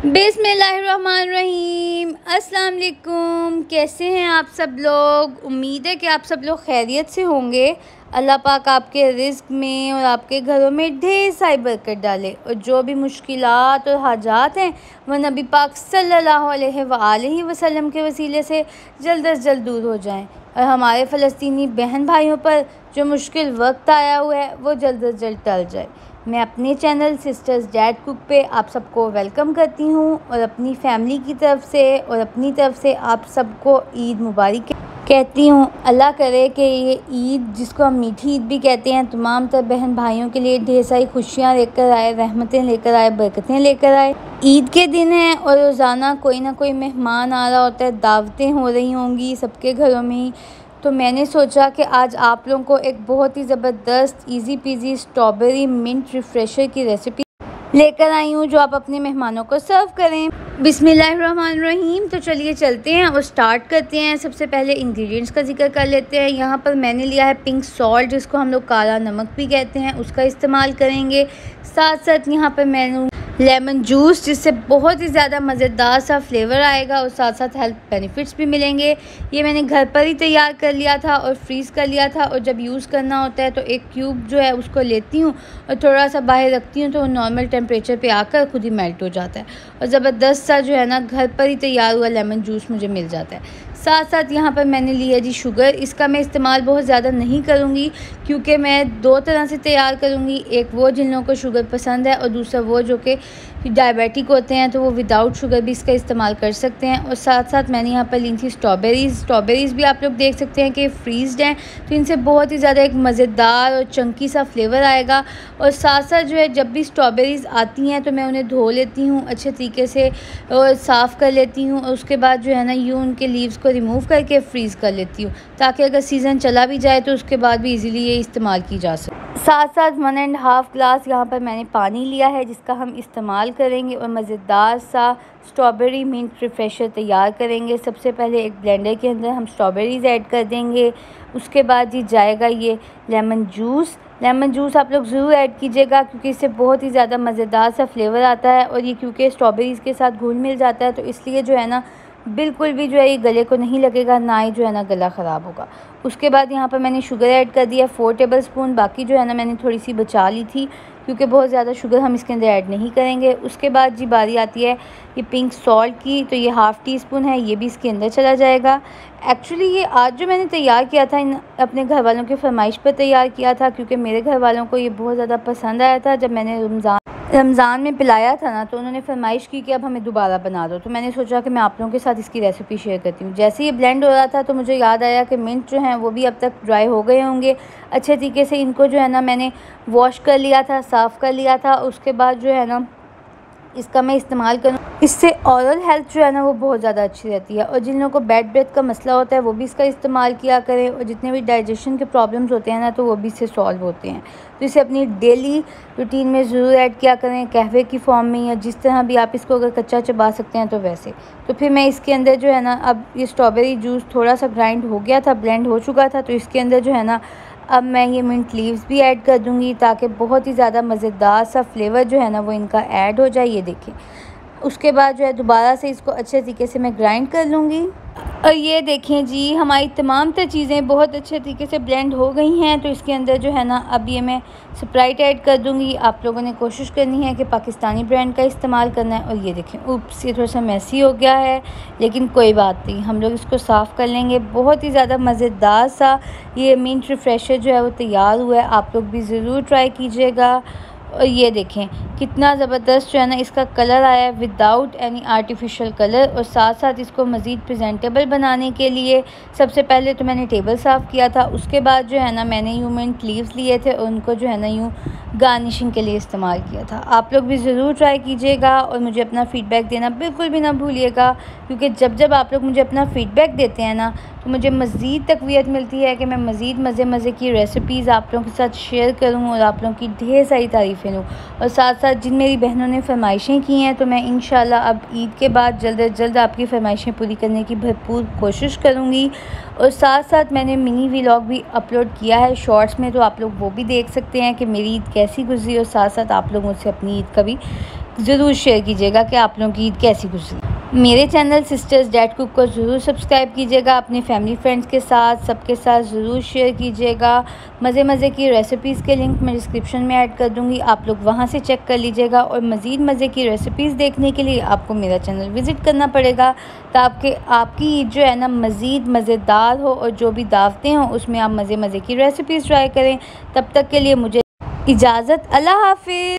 बिस्मिल्लाहिर्रहमानिर्रहीम। अस्सलाम वालेकुम। कैसे हैं आप सब लोग? उम्मीद है कि आप सब लोग खैरियत से होंगे। अल्लाह पाक आपके रिज़्क में और आपके घरों में ढेर सारी बरकत डाले और जो भी मुश्किलात और हाजात हैं वह नबी पाक सल्लल्लाहु अलैहि वसल्लम के वसीले से जल्द अज जल्द दूर हो जाएं और हमारे फ़लस्तीनी बहन भाइयों पर जो मुश्किल वक्त आया हुआ है वो जल्द अज जल्द टल जाए। मैं अपने चैनल सिस्टर्स डैड कुक पे आप सबको वेलकम करती हूँ और अपनी फैमिली की तरफ से और अपनी तरफ से आप सबको ईद मुबारक कहती हूँ। अल्लाह करे कि ये ईद, जिसको हम मीठी ईद भी कहते हैं, तमाम तर बहन भाइयों के लिए ढेर सारी खुशियाँ लेकर आए, रहमतें लेकर आए, बरकतें लेकर आए। ईद के दिन है और रोज़ाना कोई ना कोई मेहमान आ रहा होता है, दावतें हो रही होंगी सबके घरों में ही। तो मैंने सोचा कि आज आप लोगों को एक बहुत ही ज़बरदस्त easy peasy strawberry mint refresher की रेसिपी लेकर आई हूँ जो आप अपने मेहमानों को सर्व करें। बिस्मिल्लाहिर्रहमानिर्रहीम। तो चलिए चलते हैं और स्टार्ट करते हैं। सबसे पहले इंग्रेडिएंट्स का जिक्र कर लेते हैं। यहाँ पर मैंने लिया है पिंक सॉल्ट, जिसको हम लोग काला नमक भी कहते हैं, उसका इस्तेमाल करेंगे। साथ साथ यहाँ पर मैंने लेमन जूस, जिससे बहुत ही ज़्यादा मज़ेदार सा फ्लेवर आएगा और साथ साथ हेल्थ बेनिफिट्स भी मिलेंगे। ये मैंने घर पर ही तैयार कर लिया था और फ्रीज़ कर लिया था, और जब यूज़ करना होता है तो एक क्यूब जो है उसको लेती हूँ और थोड़ा सा बाहर रखती हूँ तो वो नॉर्मल टेम्परेचर पे आकर खुद ही मेल्ट हो जाता है और ज़बरदस्त सा जो है ना घर पर ही तैयार हुआ लेमन जूस मुझे मिल जाता है। साथ साथ यहाँ पर मैंने लिया जी शुगर। इसका मैं इस्तेमाल बहुत ज़्यादा नहीं करूँगी क्योंकि मैं दो तरह से तैयार करूँगी। एक वो जिन लोगों को शुगर पसंद है और दूसरा वो जो कि डायबिटिक होते हैं तो वो विदाउट शुगर भी इसका इस्तेमाल कर सकते हैं। और साथ साथ मैंने यहाँ पर ली थी स्ट्रॉबेरीज़ भी आप लोग देख सकते हैं कि फ्रीज़्ड हैं, तो इनसे बहुत ही ज़्यादा एक मज़ेदार और चंकी सा फ्लेवर आएगा। और साथ साथ जो है जब भी स्ट्रॉबेरीज़ आती हैं तो मैं उन्हें धो लेती हूँ अच्छे तरीके से और साफ़ कर लेती हूँ, और उसके बाद जो है ना यूँ उनके लीव्स को रिमूव करके फ्रीज़ कर लेती हूँ ताकि अगर सीज़न चला भी जाए तो उसके बाद भी इजीली ये इस्तेमाल की जा सके। साथ साथ 1.5 ग्लास यहाँ पर मैंने पानी लिया है जिसका हम इस्तेमाल करेंगे और मज़ेदार सा स्ट्रॉबेरी मिंट रिफ़्रेशर तैयार करेंगे। सबसे पहले एक ब्लेंडर के अंदर हम स्ट्रॉबेरीज़ ऐड कर देंगे। उसके बाद जी जाएगा ये लेमन जूस आप लोग ज़रूर ऐड कीजिएगा क्योंकि इससे बहुत ही ज़्यादा मज़ेदार सा फ्लेवर आता है, और ये क्योंकि स्ट्रॉबेरीज़ के साथ घुल मिल जाता है तो इसलिए जो है ना बिल्कुल भी जो है ये गले को नहीं लगेगा, ना ही जो है ना गला ख़राब होगा। उसके बाद यहाँ पर मैंने शुगर ऐड कर दिया 4 टेबलस्पून। बाकी जो है ना मैंने थोड़ी सी बचा ली थी क्योंकि बहुत ज़्यादा शुगर हम इसके अंदर ऐड नहीं करेंगे। उसके बाद जी बारी आती है ये पिंक सॉल्ट की, तो ये ½ टीस्पून है, ये भी इसके अंदर चला जाएगा। एक्चुअली ये आज जो मैंने तैयार किया था अपने घर वालों की फरमाइश पर तैयार किया था क्योंकि मेरे घर वालों को ये बहुत ज़्यादा पसंद आया था। जब मैंने रमज़ान में पिलाया था ना तो उन्होंने फरमाइश की कि अब हमें दोबारा बना दो, तो मैंने सोचा कि मैं आप लोगों के साथ इसकी रेसिपी शेयर करती हूँ। जैसे ये ब्लेंड हो रहा था तो मुझे याद आया कि मिंट जो हैं वो भी अब तक ड्राई हो गए होंगे अच्छे तरीके से। इनको जो है ना मैंने वॉश कर लिया था, साफ़ कर लिया था। उसके बाद जो है ना इसका मैं इस्तेमाल करूँ, इससे ओरल हेल्थ जो है ना वो बहुत ज़्यादा अच्छी रहती है। और जिन लोगों को बैड ब्रेथ का मसला होता है वो भी इसका इस्तेमाल किया करें, और जितने भी डाइजेशन के प्रॉब्लम्स होते हैं ना तो वो भी इससे सॉल्व होते हैं। तो इसे अपनी डेली रूटीन में ज़रूर ऐड किया करें, कहवे की फॉर्म में या जिस तरह भी आप इसको अगर कच्चा चबा सकते हैं तो वैसे। तो फिर मैं इसके अंदर जो है ना अब ये स्ट्रॉबेरी जूस थोड़ा सा ग्राइंड हो गया था, ब्लेंड हो चुका था, तो इसके अंदर जो है ना अब मैं ये मिंट लीव्स भी ऐड कर दूंगी ताकि बहुत ही ज़्यादा मज़ेदार सा फ्लेवर जो है ना वो इनका ऐड हो जाए। ये देखें। उसके बाद जो है दोबारा से इसको अच्छे तरीके से मैं ग्राइंड कर लूँगी। और ये देखें जी हमारी तमाम तर चीज़ें बहुत अच्छे तरीके से ब्लेंड हो गई हैं। तो इसके अंदर जो है ना अब ये मैं स्प्राइट ऐड कर दूँगी। आप लोगों ने कोशिश करनी है कि पाकिस्तानी ब्रांड का इस्तेमाल करना है। और ये देखें उप्स, ये थोड़ा सा मैसी हो गया है लेकिन कोई बात नहीं, हम लोग इसको साफ़ कर लेंगे। बहुत ही ज़्यादा मज़ेदार सा ये मिंट रिफ़्रेशर जो है वो तैयार हुआ है, आप लोग भी ज़रूर ट्राई कीजिएगा। और ये देखें कितना ज़बरदस्त जो है ना इसका कलर आया है विदाउट एनी आर्टिफिशियल कलर। और साथ साथ इसको मज़ीद प्रेजेंटेबल बनाने के लिए सबसे पहले तो मैंने टेबल साफ़ किया था। उसके बाद जो है ना मैंने यूँ मिंट लीव्स लिए थे और उनको जो है ना यूँ गार्निशिंग के लिए इस्तेमाल किया था। आप लोग भी ज़रूर ट्राई कीजिएगा और मुझे अपना फ़ीडबैक देना बिल्कुल भी ना भूलिएगा क्योंकि जब आप लोग मुझे अपना फ़ीडबैक देते हैं ना तो मुझे मज़ीद तक़वियत मिलती है कि मैं मज़ीद मज़े की रेसिपीज़ आप लोगों के साथ शेयर करूँ और आप लोगों की ढेर सारी तारीफ़ें लूँ। और साथ साथ जिन मेरी बहनों ने फरमाइशें की हैं तो मैं इंशाल्लाह अब ईद के बाद जल्द अज जल्द आपकी फरमाइशें पूरी करने की भरपूर कोशिश करूँगी। और साथ साथ मैंने मिनी व्लॉग भी अपलोड किया है शॉर्ट्स में, तो आप लोग वो भी देख सकते हैं कि मेरी ईद कैसी गुजरी। और साथ साथ आप लोग मुझसे अपनी ईद का भी ज़रूर शेयर कीजिएगा कि आप लोगों की ईद कैसी गुजरी। मेरे चैनल सिस्टर्स डैड कुक को ज़रूर सब्सक्राइब कीजिएगा, अपने फैमिली फ्रेंड्स के साथ सबके साथ ज़रूर शेयर कीजिएगा। मज़े की रेसिपीज़ के लिंक मैं डिस्क्रिप्शन में ऐड कर दूँगी, आप लोग वहाँ से चेक कर लीजिएगा। और मज़ीद मज़े की रेसिपीज़ देखने के लिए आपको मेरा चैनल विज़िट करना पड़ेगा, ताकि आपकी ईद जो है ना मज़ीद मज़ेदार हो और जो भी दावतें हों उसमें आप मज़े की रेसिपीज़ ट्राई करें। तब तक के लिए मुझे इजाज़त, अल्लाह हाफ़िज़।